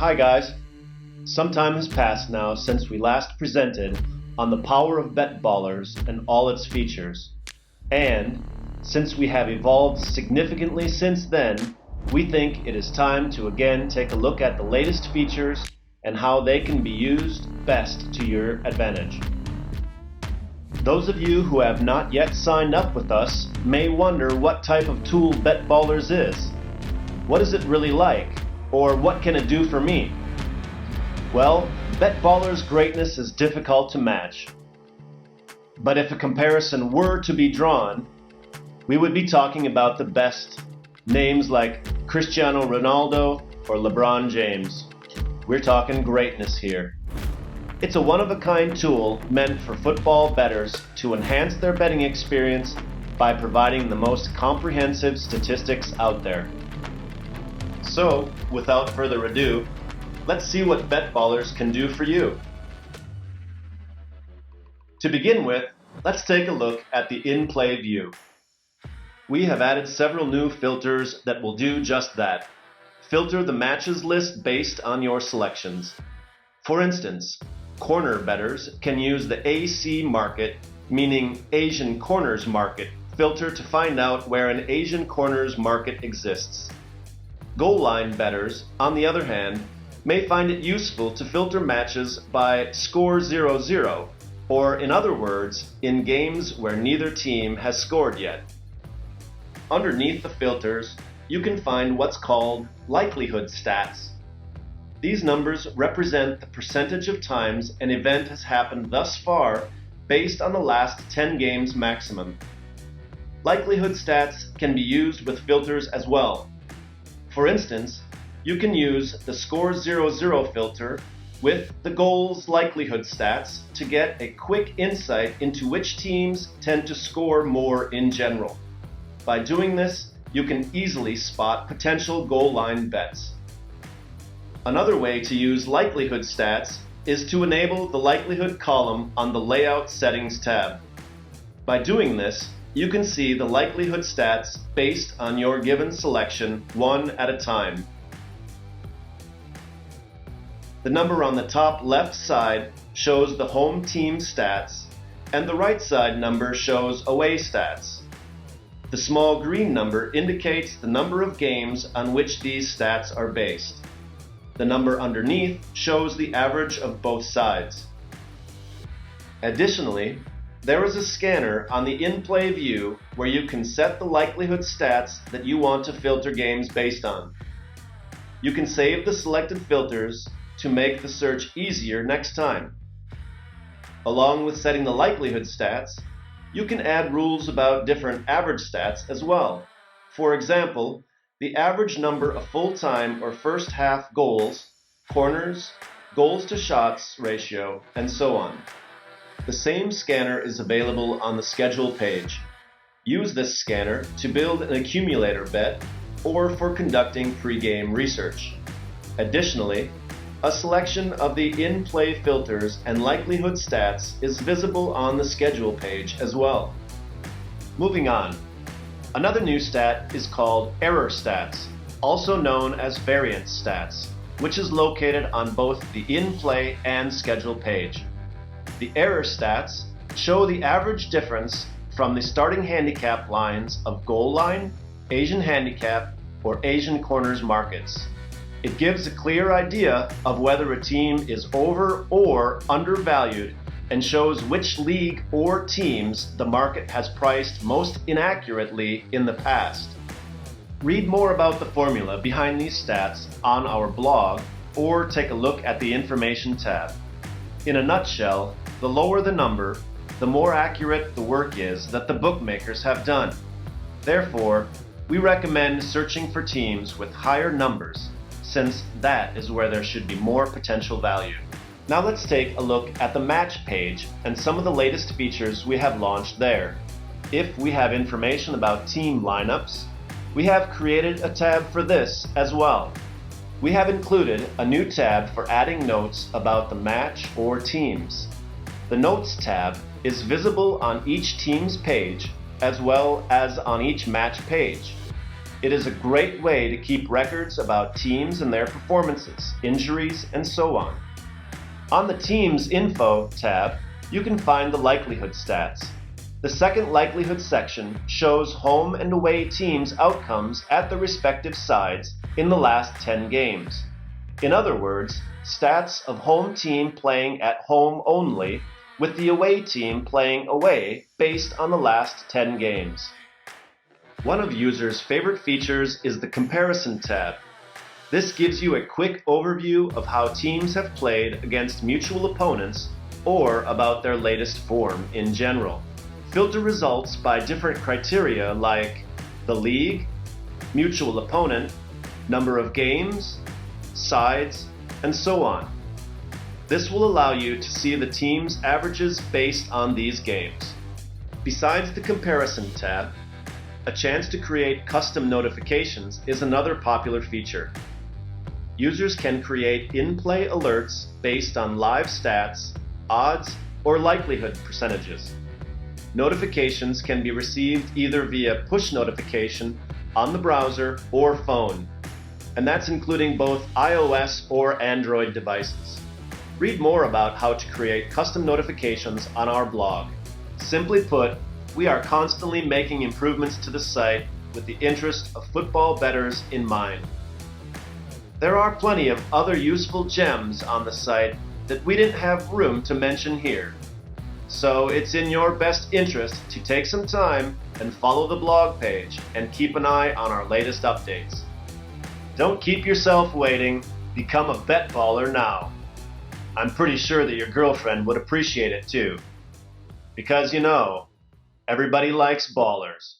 Hi guys. Some time has passed now since we last presented on the power of Bettors and all its features. And since we have evolved significantly since then, we think it is time to again take a look at the latest features and how they can be used best to your advantage. Those of you who have not yet signed up with us may wonder what type of tool Bettors is. What is it really like? Or what can it do for me? Well, Bettors' greatness is difficult to match. But if a comparison were to be drawn, we would be talking about the best, names like Cristiano Ronaldo or LeBron James. We're talking greatness here. It's a one-of-a-kind tool meant for football bettors to enhance their betting experience by providing the most comprehensive statistics out there. So, without further ado, let's see what Bettors can do for you. To begin with, let's take a look at the in-play view. We have added several new filters that will do just that. Filter the matches list based on your selections. For instance, corner bettors can use the AC market, meaning Asian corners market, filter to find out where an Asian corners market exists. Goal line bettors, on the other hand, may find it useful to filter matches by score 0-0, or in other words, in games where neither team has scored yet. Underneath the filters, you can find what's called likelihood stats. These numbers represent the percentage of times an event has happened thus far based on the last 10 games maximum. Likelihood stats can be used with filters as well. For instance, you can use the score 0-0 filter with the goals likelihood stats to get a quick insight into which teams tend to score more in general. By doing this, you can easily spot potential goal line bets. Another way to use likelihood stats is to enable the likelihood column on the Layout Settings tab. By doing this, you can see the likelihood stats based on your given selection one at a time. The number on the top left side shows the home team stats, and the right side number shows away stats. The small green number indicates the number of games on which these stats are based. The number underneath shows the average of both sides. Additionally, there is a scanner on the in-play view where you can set the likelihood stats that you want to filter games based on. You can save the selected filters to make the search easier next time. Along with setting the likelihood stats, you can add rules about different average stats as well. For example, the average number of full-time or first half goals, corners, goals to shots ratio, and so on. The same scanner is available on the schedule page. Use this scanner to build an accumulator bet or for conducting pre-game research. Additionally, a selection of the in-play filters and likelihood stats is visible on the schedule page as well. Moving on. Another new stat is called error stats, also known as variance stats, which is located on both the in-play and schedule page. The error stats show the average difference from the starting handicap lines of goal line, Asian handicap, or Asian corners markets. It gives a clear idea of whether a team is over or undervalued and shows which league or teams the market has priced most inaccurately in the past. Read more about the formula behind these stats on our blog or take a look at the Information tab. In a nutshell, the lower the number, the more accurate the work is that the bookmakers have done. Therefore, we recommend searching for teams with higher numbers, since that is where there should be more potential value. Now let's take a look at the match page and some of the latest features we have launched there. If we have information about team lineups, we have created a tab for this as well. We have included a new tab for adding notes about the match or teams. The Notes tab is visible on each team's page as well as on each match page. It is a great way to keep records about teams and their performances, injuries, and so on. On the Teams Info tab, you can find the likelihood stats. The second likelihood section shows home and away teams' outcomes at the respective sides in the last 10 games. In other words, stats of home team playing at home only, with the away team playing away based on the last 10 games. One of users' favorite features is the Comparison tab. This gives you a quick overview of how teams have played against mutual opponents or about their latest form in general. Filter results by different criteria like the league, mutual opponent, number of games, sides, and so on. This will allow you to see the team's averages based on these games. Besides the Comparison tab, a chance to create custom notifications is another popular feature. Users can create in-play alerts based on live stats, odds, or likelihood percentages. Notifications can be received either via push notification on the browser or phone, and that's including both iOS or Android devices. Read more about how to create custom notifications on our blog. Simply put, we are constantly making improvements to the site with the interest of football bettors in mind. There are plenty of other useful gems on the site that we didn't have room to mention here. So it's in your best interest to take some time and follow the blog page and keep an eye on our latest updates. Don't keep yourself waiting, become a bet baller now. I'm pretty sure that your girlfriend would appreciate it too. Because everybody likes ballers.